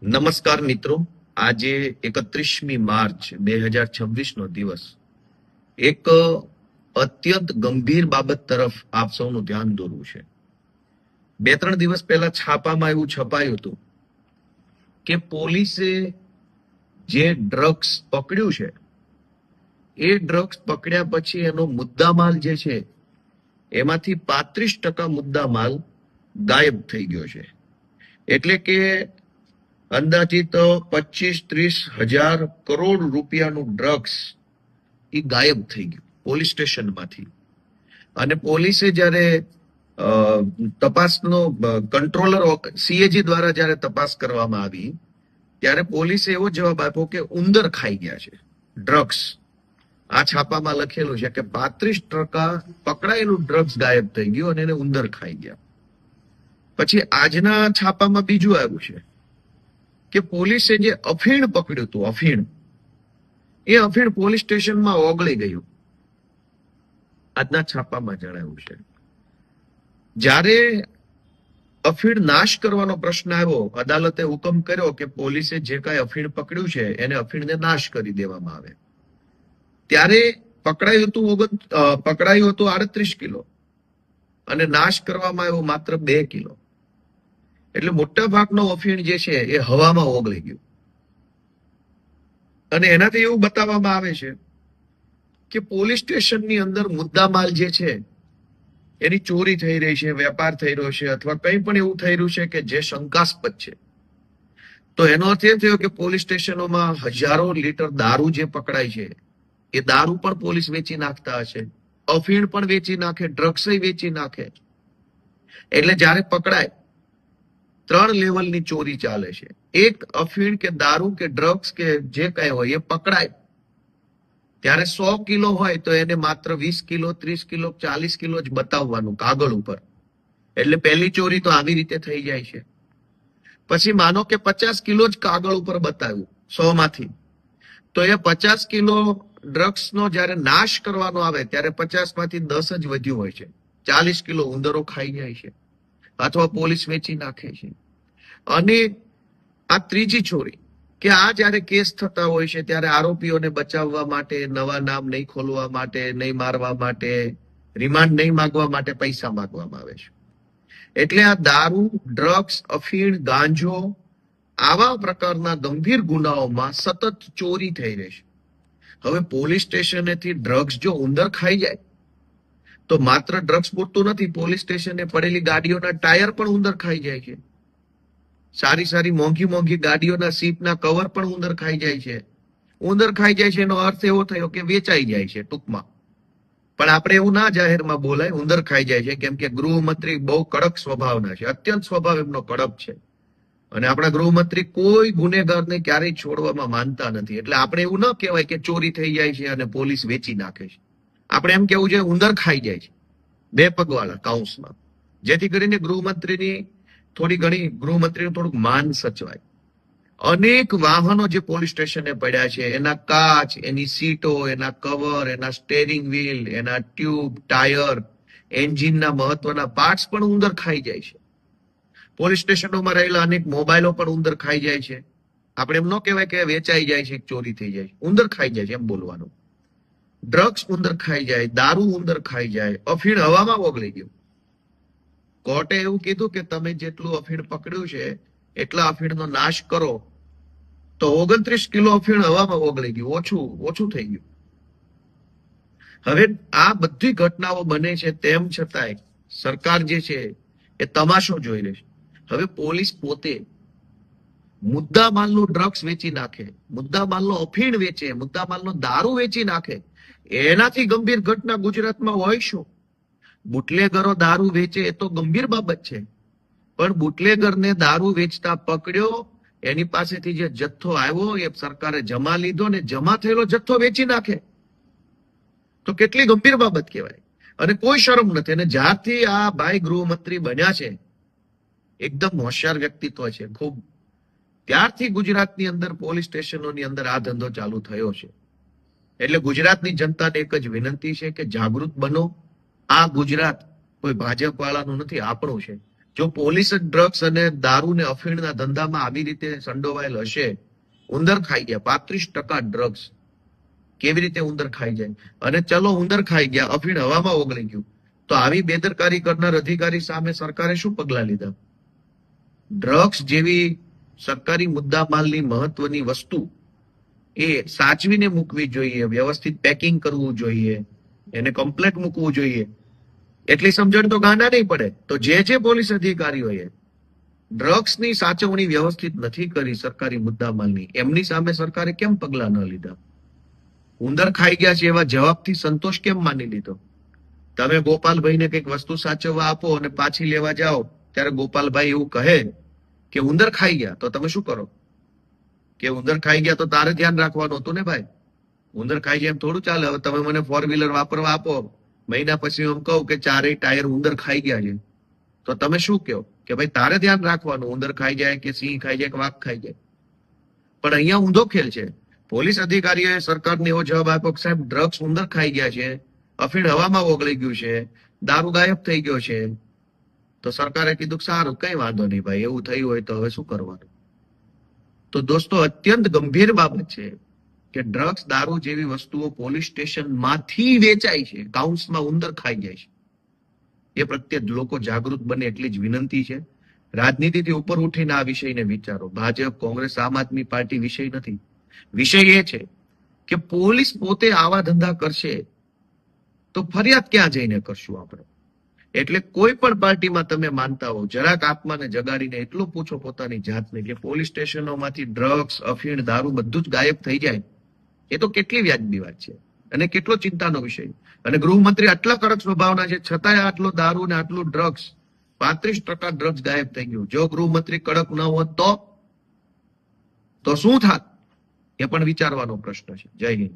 નમસ્કાર મિત્રો, આજે 31મી માર્ચ 2026 નો દિવસ એક અત્યંત ગંભીર બાબત તરફ આપ સૌનું ધ્યાન દોરવું છે. 2-3 દિવસ પહેલા છાપામાં એવું છપાયું હતું કે પોલીસે જે ડ્રગ્સ પકડ્યું છે એ ડ્રગ્સ પકડ્યા પછી એનો મુદ્દામાલ જે છે એમાંથી 35% મુદ્દામાલ ગાયબ થઈ ગયો છે. એટલે કે અંદાજિત 25-30 હજાર કરોડ રૂપિયાનું ડ્રગ્સ એ ગાયબ થઈ ગયું પોલીસ સ્ટેશનમાંથી. અને પોલીસે જ્યારે તપાસનો કંટ્રોલર સીએજી દ્વારા જ્યારે તપાસ કરવામાં આવી ત્યારે પોલીસે એવો જવાબ આપ્યો કે ઉંદર ખાઈ ગયા છે ડ્રગ્સ. આ છાપામાં લખેલું છે કે 35% પકડાયેલું ડ્રગ્સ ગાયબ થઈ ગયું અને એને ઉંદર ખાઈ ગયા. પછી આજના છાપામાં બીજું આવ્યું છે કે પોલીસે જે અફીણ પકડ્યું હતું, અફીણ પોલીસ સ્ટેશનમાં ઓગળી ગયું. આજના છાપામાં જણાવ્યું છે. જ્યારે અફીણ નાશ કરવાનો પ્રશ્ન આવ્યો, અદાલતે હુકમ કર્યો કે પોલીસે જે કાંઈ અફીણ પકડ્યું છે એને અફીણને નાશ કરી દેવામાં આવે. ત્યારે પકડાયું હતું 38 કિલો અને નાશ કરવામાં આવ્યો માત્ર 2 કિલો. એટલે મોટા ભાગનો અફીણ જે છે એ હવામાં ઓગળી ગયું. અને એનાથી એવું બતાવવામાં આવે છે કે પોલીસ સ્ટેશનની અંદર મુદ્દામાલ જે છે એની ચોરી થઈ રહી છે, વેપાર થઈ રહ્યો છે, અથવા કંઈ પણ એવું થઈ રહ્યું છે કે જે શંકાસ્પદ છે. તો એનો અર્થ એ થયો કે પોલીસ સ્ટેશનોમાં હજારો લીટર દારૂ જે પકડાય છે એ દારૂ પણ પોલીસ વેચી નાખતા હશે, અફીણ પણ વેચી નાખે, ડ્રગ્સ વેચી નાખે. એટલે જ્યારે પકડાય 3 લેવલની ચોરી ચાલે છે. એક અફીણ કે દારૂ કે ડ્રગ્સ કે જે કઈ હોય એ પકડાય ત્યારે 100 કિલો હોય તો એને માત્ર 20 કિલો, 30 કિલો, 40 કિલો જ બતાવવાનું કાગળ ઉપર. એટલે પહેલી ચોરી તો આવી રીતે થઈ જાય છે. પછી માનો કે 50 કિલો જ કાગળ ઉપર બતાવ્યું 100 માંથી, તો એ 50 કિલો ડ્રગ્સનો જ્યારે નાશ કરવાનો આવે ત્યારે 50 માંથી 10 જ વધ્યું હોય છે. 40 કિલો ઉંદરો ખાઈ જાય છે અથવા પોલીસ વેચી નાખે છે. અને આ ત્રીજી ચોરી કે આ જ્યારે કેસ થતા હોય છે ત્યારે આરોપીઓને બચાવવા માટે, નવા નામ નહીં ખોલવા માટે, નહીં મારવા માટે, રિમાન્ડ નહીં માંગવા માટે પૈસા માંગવામાં આવે છે. એટલે આ દારૂ, ડ્રગ્સ, અફીણ, ગાંજો આવા પ્રકારના ગંભીર ગુનાઓમાં સતત ચોરી થઈ રહી છે. હવે પોલીસ સ્ટેશનેથી ડ્રગ્સ જો ઉંદર ખાઈ જાય તો માત્ર ડ્રગ્સ પૂરતું નથી, પોલીસ સ્ટેશને પડેલી ગાડીઓના ટાયર પણ ઉંદર ખાઈ જાય છે. સારી મોંઘી ગાડીઓના સીટના કવર પણ ઉંદર ખાઈ જાય છે. ઉંદર ખાઈ જાય છે એનો અર્થ એવો થયો કે વેચાઈ જાય છે ટૂંકમાં. પણ આપણે એવું ના જાહેરમાં બોલાય ઉંદર ખાઈ જાય છે, કેમ કે ગૃહમંત્રી બહુ કડક સ્વભાવના છે, અત્યંત સ્વભાવ એમનો કડક છે. અને આપણા ગૃહમંત્રી કોઈ ગુનેગારને ક્યારેય છોડવામાં માનતા નથી. એટલે આપણે એવું ન કહેવાય કે ચોરી થઈ જાય છે અને પોલીસ વેચી નાખે છે. આપણે એમ કેવું છે ઉંદર ખાઈ જાય છે, 2 પગવાળા કાઉન્સમાં, જેથી કરીને ગૃહમંત્રીનું થોડુંક માન સચવાય. અનેક વાહનો જે પોલીસ સ્ટેશને પડ્યા છે એના કાચ, એની સીટો, એના કવર, એના સ્ટેરિંગ વ્હીલ, એના ટ્યુબ, ટાયર, એન્જિનના મહત્વના પાર્ટ્સ પણ ઉંદર ખાઈ જાય છે. પોલીસ સ્ટેશનોમાં રહેલા અનેક મોબાઈલો પણ ઉંદર ખાઈ જાય છે. આપણે એમ ન કહેવાય કે વેચાઈ જાય છે, ચોરી થઈ જાય છે, ઉંદર ખાઈ જાય છે એમ બોલવાનું. ડ્રગ્સ ઉંદર ખાઈ જાય, દારૂ ઉંદર ખાઈ જાય, અફીણ હવામાં ઓગળી ગયું. કોર્ટે એવું કીધું કે તમે જેટલું અફીણ પકડ્યું છે એટલા અફીણનો નાશ કરો, તો 29 કિલો અફીણ હવામાં ઓગળી ગયું, ઓછું થઈ ગયું. હવે આ બધી ઘટનાઓ બને છે તેમ છતાંય સરકાર જે છે એ તમાશો જોઈ રહી છે. હવે પોલીસ પોતે મુદ્દામાલનું ડ્રગ્સ વેચી નાખે, મુદ્દામાલનો અફીણ વેચે, મુદ્દામાલનો દારૂ વેચી નાખે, એનાથી ગંભીર ઘટના ગુજરાતમાં હોય શું? બુટલેગરો દારૂ વેચે એ તો ગંભીર બાબત છે, પણ બુટલેગરને દારૂ વેચતા પકડ્યો, એની પાસેથી જે જથ્થો આવ્યો એ સરકારે જમા લીધો ને જમા થયેલો જથ્થો વેચી નાખે તો કેટલી ગંભીર બાબત કહેવાય. અને કોઈ શરમ નથી. અને જ્યારથી આ ભાઈ ગૃહમંત્રી બન્યા છે, એકદમ હોશિયાર વ્યક્તિત્વ છે ખૂબ, ત્યારથી ગુજરાતની અંદર પોલીસ સ્ટેશનોની અંદર આ ધંધો ચાલુ થયો છે. એટલે ગુજરાતની જનતાને એક જ વિનંતી છે કે જાગૃત બનો. આ ગુજરાત કોઈ ભાજપ વાળાનું નથી, આપણું છે. જો પોલીસ જ ડ્રગ્સ અને દારૂ ને અફીણના ધંધામાં આવી રીતે સંડોવાયેલ હશે, ઉંદર ખાઈ ગયા 35% ડ્રગ્સ, કેવી રીતે ઉંદર ખાઈ જાય? અને ચલો ઉંદર ખાઈ ગયા, અફીણ હવામાં ઓગળી ગયું, તો આવી બેદરકારી કરનાર અધિકારી સામે સરકારે શું પગલા લીધા? ડ્રગ્સ જેવી સરકારી મુદ્દામાલની મહત્વની વસ્તુ એ સાચવીને મૂકવી જોઈએ, વ્યવસ્થિત પેકિંગ કરવું જોઈએ, એને કમ્પ્લેટ મૂકવું જોઈએ. એટલી સમજણ તો ગાંડા નહીં પડે. તો જે પોલીસ અધિકારીઓએ ડ્રગ્સની સાચવણી વ્યવસ્થિત નથી કરી સરકારી મુદ્દામાલની, એમની સામે સરકારે કેમ પગલા ન લીધા? ઉંદર ખાઈ ગયા છે એવા જવાબથી સંતોષ કેમ માની લીધો? તમે ગોપાલભાઈને કંઈક વસ્તુ સાચવવા આપો અને પાછી લેવા જાઓ, ત્યારે ગોપાલભાઈ એવું કહે કે ઉંદર ખાઈ ગયા, તો તમે શું કરો? કે ઉંદર ખાઈ ગયા તો તારે ધ્યાન રાખવાનું હતું ને ભાઈ. ઉંદર ખાઈ જાય એમ થોડું ચાલે. હવે તમે મને 4 વ્હીલર વાપરવા આપો, મહિના પછી હું કહું કે 4 ટાયર ઉંદર ખાઈ ગયા છે, તો તમે શું કહો? કે ભાઈ તારે ધ્યાન રાખવાનું, ઉંદર ખાઈ જાય કે સિંહ ખાઈ જાય કે વાઘ ખાઈ જાય. પણ અહીંયા ઊંધો ખેલ છે. પોલીસ અધિકારીઓએ સરકારને એવો જવાબ આપ્યો કે સાહેબ ડ્રગ્સ ઉંદર ખાઈ ગયા છે, અફીણ હવામાં ઓગળી ગયું છે, દારૂ ગાયબ થઈ ગયો છે. તો સરકારે કીધું સારું, કઈ વાંધો નહીં ભાઈ, એવું થયું હોય તો હવે શું કરવાનું? તો દોસ્તો, અત્યંત ગંભીર બાબત છે કે ડ્રગ્સ દારૂ જેવી વસ્તુઓ પોલીસ સ્ટેશન માંથી વેચાય છે, કાઉન્સમાં ઉંદર ખાઈ જાય છે. એ પ્રત્યે લોકો જાગૃત બને એટલી જ વિનંતી છે. રાજનીતિથી ઉપર ઉઠીને આ વિષયને વિચારો. ભાજપ, કોંગ્રેસ, આમ આદમી પાર્ટી વિષય નથી. વિષય એ છે કે પોલીસ પોતે આવા ધંધા કરશે તો ફરિયાદ ક્યાં જઈને કરશું આપણે? એટલે કોઈ પણ પાર્ટીમાં તમે માનતા હો, જરાક આત્માને જગાડીને એટલું પૂછો પોતાની જાતને કે પોલીસ સ્ટેશનોમાંથી ડ્રગ્સ, અફીણ, દારૂ બધું જ ગાયબ થઈ જાય, એ તો કેટલી વ્યાજબી વાત છે અને કેટલો ચિંતાનો વિષય. અને ગૃહમંત્રી આટલા કડક સ્વભાવના છે, છતાંય આટલો દારૂ ને આટલું ડ્રગ્સ, 35% ડ્રગ્સ ગાયબ થઈ ગયું. જો ગૃહમંત્રી કડક ન હોત તો શું થાત? એ પણ વિચારવાનો પ્રશ્ન છે. જય હિન્દ.